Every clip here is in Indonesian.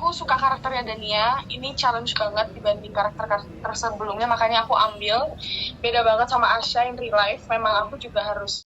aku suka karakternya Dania. Ini challenge banget dibanding karakter-karakter sebelumnya, makanya aku ambil. Beda banget sama Asha in real life. Memang aku juga harus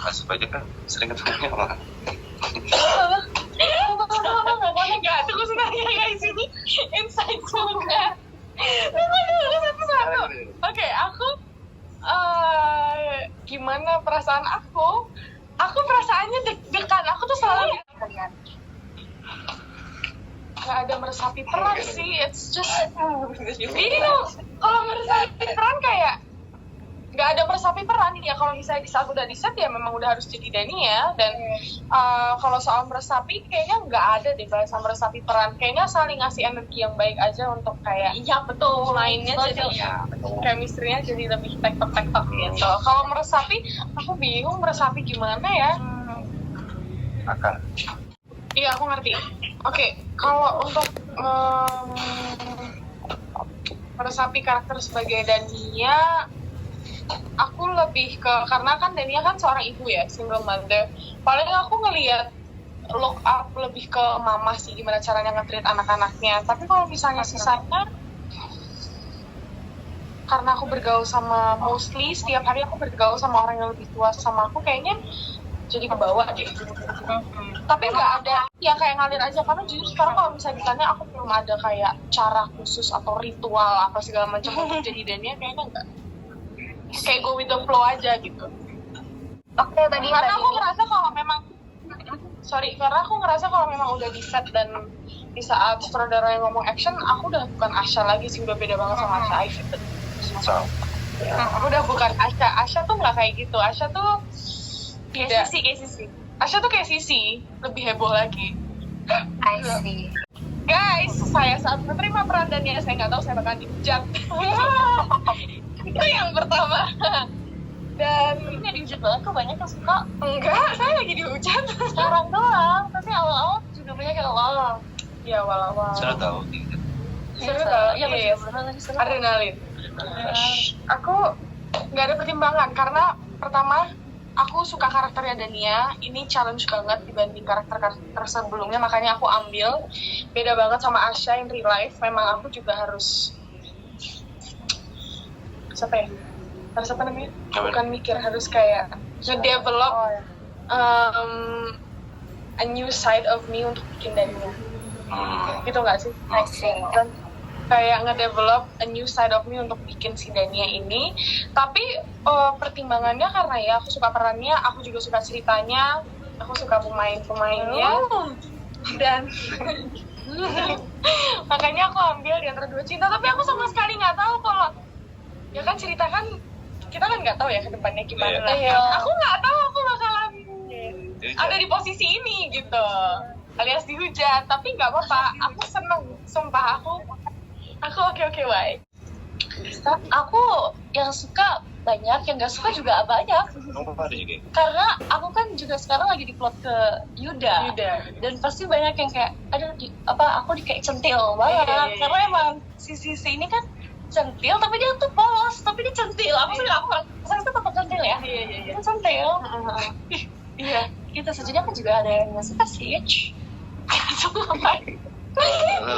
Asap aja kan sering ketemu sama Enggak, tunggu sebentar ya guys, ini insight juga. Tunggu dulu satu-satu. Oke, aku gimana perasaan aku? Aku perasaannya deg-degan. Aku tuh selalu nggak ada meresapi peran sih. It's just ini tuh kalau meresapi peran kayak nggak ada meresapi peran ya. Kalau misalnya di saat udah di set ya memang udah harus jadi Dania. Dan kalau soal meresapi kayaknya nggak ada deh bahasa meresapi peran. Kayaknya saling ngasih energi yang baik aja untuk kayak iya betul mainnya jadi chemistry-nya jadi lebih tektok-tektok gitu. Kalau meresapi aku bingung meresapi gimana ya. akan. Iya aku ngerti. Oke, kalau untuk meresapi karakter sebagai Dania, aku lebih ke, karena kan Dania kan seorang ibu ya, single mother. Paling aku ngelihat look up lebih ke mama sih, gimana caranya nge-treat anak-anaknya. Tapi kalau misalnya sisanya, karena aku bergaul sama, mostly setiap hari aku bergaul sama orang yang lebih tua sama aku, kayaknya jadi kebawa deh. Tapi nggak ada, ya kayak ngalir aja. Karena jujur sekarang kalau misalnya ditanya, aku belum ada kayak cara khusus atau ritual apa segala macam untuk jadi Dania, kayaknya nggak. Kayak go with the flow aja gitu. Oke, Karena aku ngerasa kalau memang udah di set dan di saat sutradara yang ngomong action, aku udah bukan Asha lagi sih, udah beda banget sama Asha. Udah bukan Asha. Asha tuh nggak kayak gitu. Asha tuh kayak Sisi. Asha tuh kayak Sisi, lebih heboh lagi. I see. Guys, saya saat menerima peran Dania, saya nggak tahu saya bakalan dihujat. Itu yang pertama. Dan Ini dihujat banget kok, banyak yang suka. enggak, saya lagi dihujat. Sekarang doang, tapi awal-awal juga banyak yang awal. Ya awal-awal. Sudah tahu gitu. Seru tau, Iya, yes. bener lagi seru. Adrenalin. Aku nggak ada pertimbangan karena pertama aku suka karakternya Dania. Ini challenge banget dibanding karakter-karakter sebelumnya, makanya aku ambil. Beda banget sama Asha in real life. Memang aku juga harus harus apa namanya? Bukan mikir, harus kayak nge-develop a new side of me untuk bikin Dania. Gitu nggak sih? I see. Dan kayak nge-develop a new side of me untuk bikin si Dania ini. Tapi pertimbangannya karena ya aku suka perannya, aku juga suka ceritanya, aku suka pemainnya, dan makanya aku ambil di antara dua cinta. Tapi aku sama sekali nggak tahu kalau ya kan cerita kan kita kan nggak tahu ya ke depannya gimana. Iya. Aku nggak tahu aku bakalan ada di posisi ini gitu, alias dihujat. Tapi nggak apa-apa, aku seneng, sumpah aku oke baik. Aku yang suka banyak, yang gak suka juga banyak. Ada juga. Karena aku kan juga sekarang lagi diplot ke Yuda. Dan pasti banyak yang kayak, aku kayak centil banget. Iya. Karena emang si ini kan centil, tapi dia tuh polos, tapi dia centil. Aku saya itu tetap centil ya. Iya. Dia centil. Iya. Kita sejujurnya kan juga ada yang gak suka sih.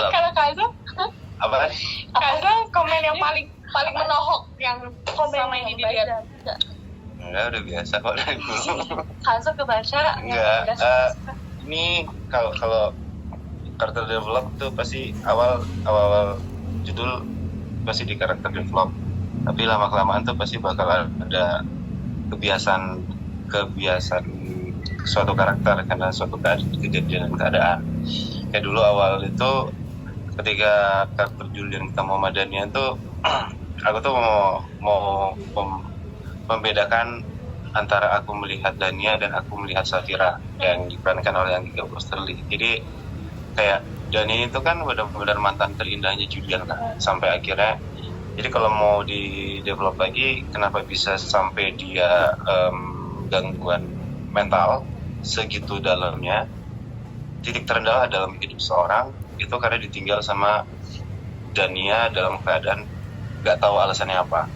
Kalau Kaza, Apa? Kaza komen yang paling menohok yang Komen selama ini dilihat. Enggak, udah biasa kok dari dulu. Kaza kebaca. Enggak. Ini kalau karakter develop tuh pasti awal judul pasti di karakter develop. Tapi lama-kelamaan tuh pasti bakal ada kebiasaan suatu karakter karena suatu kejadian dan keadaan. Kayak dulu awal itu ketika karakter Julian ketemu sama Dania tuh aku tuh mau membedakan antara aku melihat Dania dan aku melihat Safira yang diperankan oleh Anggiga Posterly. Jadi kayak Dania itu kan benar-benar mantan terindahnya Julian kan, sampai akhirnya. Jadi kalau mau di develop lagi, kenapa bisa sampai dia gangguan mental segitu dalamnya? Titik terendah dalam hidup seorang itu karena ditinggal sama Dania dalam keadaan nggak tahu alasannya apa.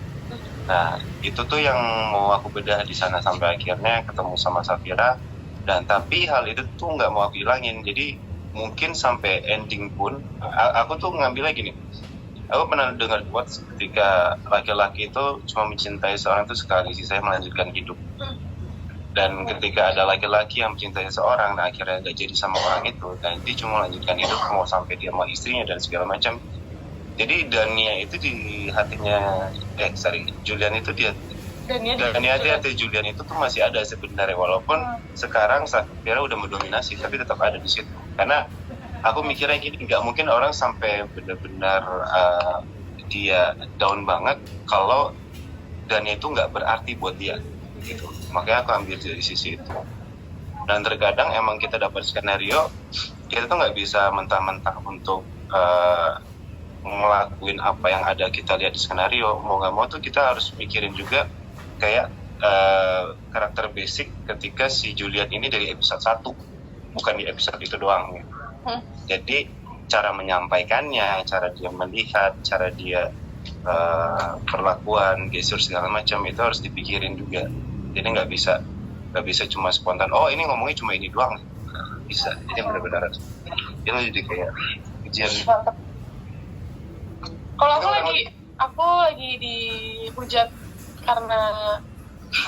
Nah itu tuh yang mau aku bedah di sana sampai akhirnya ketemu sama Safira, dan tapi hal itu tuh nggak mau aku hilangin. Jadi mungkin sampai ending pun aku tuh ngambilnya gini. Aku pernah dengar quotes ketika laki-laki itu cuma mencintai seorang itu sekali, sisanya melanjutkan hidup. Dan ketika ada laki-laki yang mencintai seorang, nah akhirnya nggak jadi sama orang itu, dan dia cuma melanjutkan hidup mau sampai dia sama istrinya dan segala macam. Jadi Dania itu di hatinya, Julian itu dia. Dania di hati Julian itu tuh masih ada sebenarnya, walaupun sekarang Safira udah mendominasi, tapi tetap ada di situ. Karena aku mikirnya gini, nggak mungkin orang sampai benar-benar dia down banget kalau Dania itu nggak berarti buat dia gitu. Makanya aku ambil dari sisi itu. Dan terkadang emang kita dapat skenario, kita tuh nggak bisa mentah-mentah untuk ngelakuin apa yang ada kita lihat di skenario. Mau nggak mau tuh kita harus mikirin juga kayak karakter basic ketika si Julian ini dari episode 1, bukan di episode itu doang gitu. Jadi cara menyampaikannya, cara dia melihat, cara dia perlakuan, gestur segala macam itu harus dipikirin juga. Jadi nggak bisa cuma spontan. Oh ini ngomongnya cuma ini doang, nggak bisa. Jadi benar-benar itu jadi kayak ujian. Kalau aku lagi dihujat karena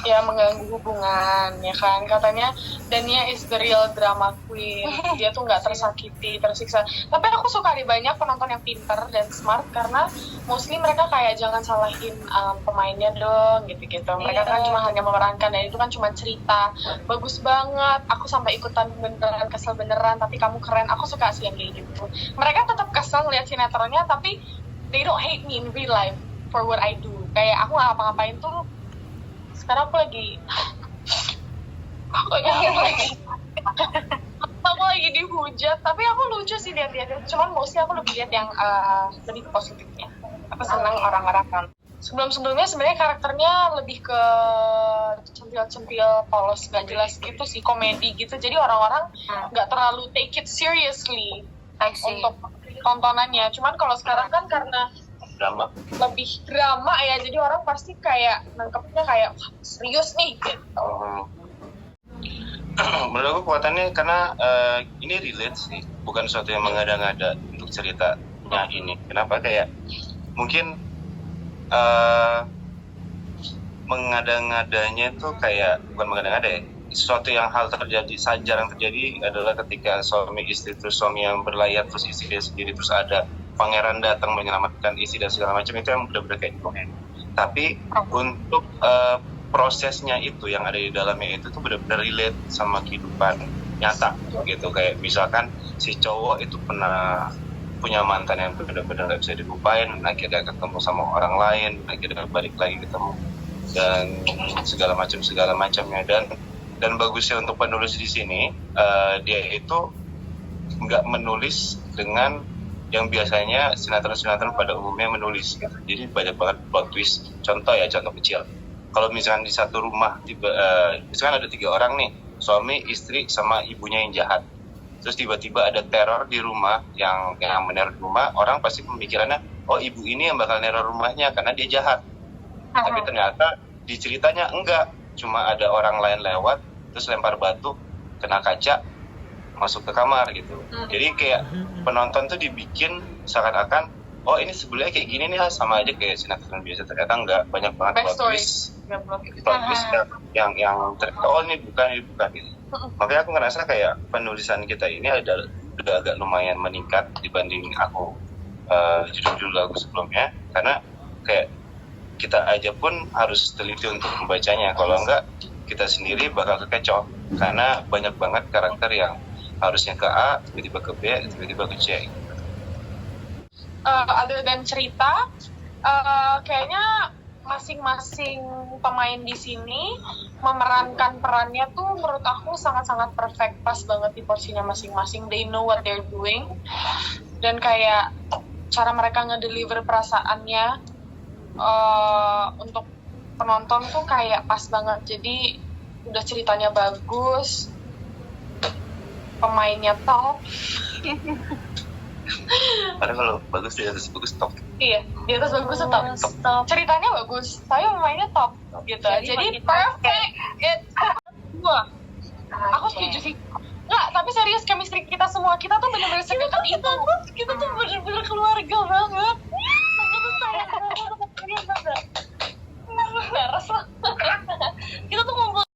ya mengganggu hubungan, ya kan, katanya Dania is the real drama queen, dia tuh nggak tersakiti, tersiksa. Tapi aku suka di banyak penonton yang pintar dan smart, karena mostly mereka kayak jangan salahin pemainnya dong, gitu-gitu. Mereka kan cuma hanya memerankan, dan itu kan cuma cerita. Bagus banget, aku sampai ikutan beneran, kesel beneran, tapi kamu keren. Aku suka sih yang kayak gitu. Mereka tetap kesel lihat sinetronnya, tapi they don't hate me in real life for what I do. Kayak aku nggak ngapa-ngapain tuh. Sekarang aku lagi dihujat, tapi aku lucu sih lihat-lihat. Cuman mostly aku lebih lihat yang lebih ke positifnya. Aku senang orang-orang kan. Sebelumnya sebenarnya karakternya lebih ke centil-centil, polos, gak jelas gitu sih, komedi gitu. Jadi orang-orang nggak terlalu take it seriously untuk tontonannya. Cuman kalau sekarang kan karena lebih drama ya, jadi orang pasti kayak nangkepnya kayak serius nih gitu. Menurut aku kuatannya karena ini relate sih, bukan sesuatu yang mengada-ngada untuk ceritanya ini. Kenapa kayak mungkin mengada-ngadanya tuh kayak bukan mengada-ngada ya, sesuatu yang hal terjadi, jarang terjadi adalah ketika suami istri, terus suami yang berlayar, terus istri dia sendiri, terus ada pangeran datang menyelamatkan istri dan segala macam. Itu yang benar-benar kayak komen. Tapi untuk prosesnya itu yang ada di dalamnya itu tuh benar-benar relate sama kehidupan nyata gitu. Kayak misalkan si cowok itu pernah punya mantan yang benar-benar nggak bisa dilupain, akhirnya ketemu sama orang lain, akhirnya balik lagi ketemu, dan segala macamnya. Dan bagusnya untuk penulis di sini, dia itu nggak menulis dengan yang biasanya sinetron pada umumnya menulis gitu. Jadi banyak banget plot twist. Contoh kecil, kalau misalkan di satu rumah misalkan ada 3 orang nih, suami, istri, sama ibunya yang jahat, terus tiba-tiba ada teror di rumah yang meneror rumah, orang pasti pemikirannya, oh ibu ini yang bakal neror rumahnya karena dia jahat. Tapi ternyata di ceritanya enggak, cuma ada orang lain lewat terus lempar batu, kena kaca, masuk ke kamar gitu. Jadi kayak penonton tuh dibikin seakan-akan, oh ini sebelumnya kayak gini nih, sama aja kayak sinetron biasa. Ternyata enggak, banyak banget plot twist yang oh ini bukan gitu. Makanya aku ngerasa kayak penulisan kita ini udah agak lumayan meningkat dibanding aku judul-judul lagu sebelumnya, karena kayak kita aja pun harus teliti untuk membacanya. Kalau enggak, kita sendiri bakal kekecoh, karena banyak banget karakter yang harusnya ke A, tiba-tiba ke B, tiba-tiba ke C. Other than cerita, kayaknya masing-masing pemain di sini memerankan perannya tuh menurut aku sangat-sangat perfect, pas banget di porsinya masing-masing. They know what they're doing, dan kayak cara mereka ngedeliver perasaannya untuk penonton tuh kayak pas banget. Jadi udah ceritanya bagus, pemainnya top. Padahal kalau bagus dia harus bagus top. Iya, di atas bagus top. Stop. Ceritanya bagus, tapi mainnya top gitu. Jadi makin perfect. Wah, aku setuju sih. Nggak, tapi serius chemistry kita semua, kita tuh bener-bener sedekat itu. Kita tuh bener-bener keluarga banget.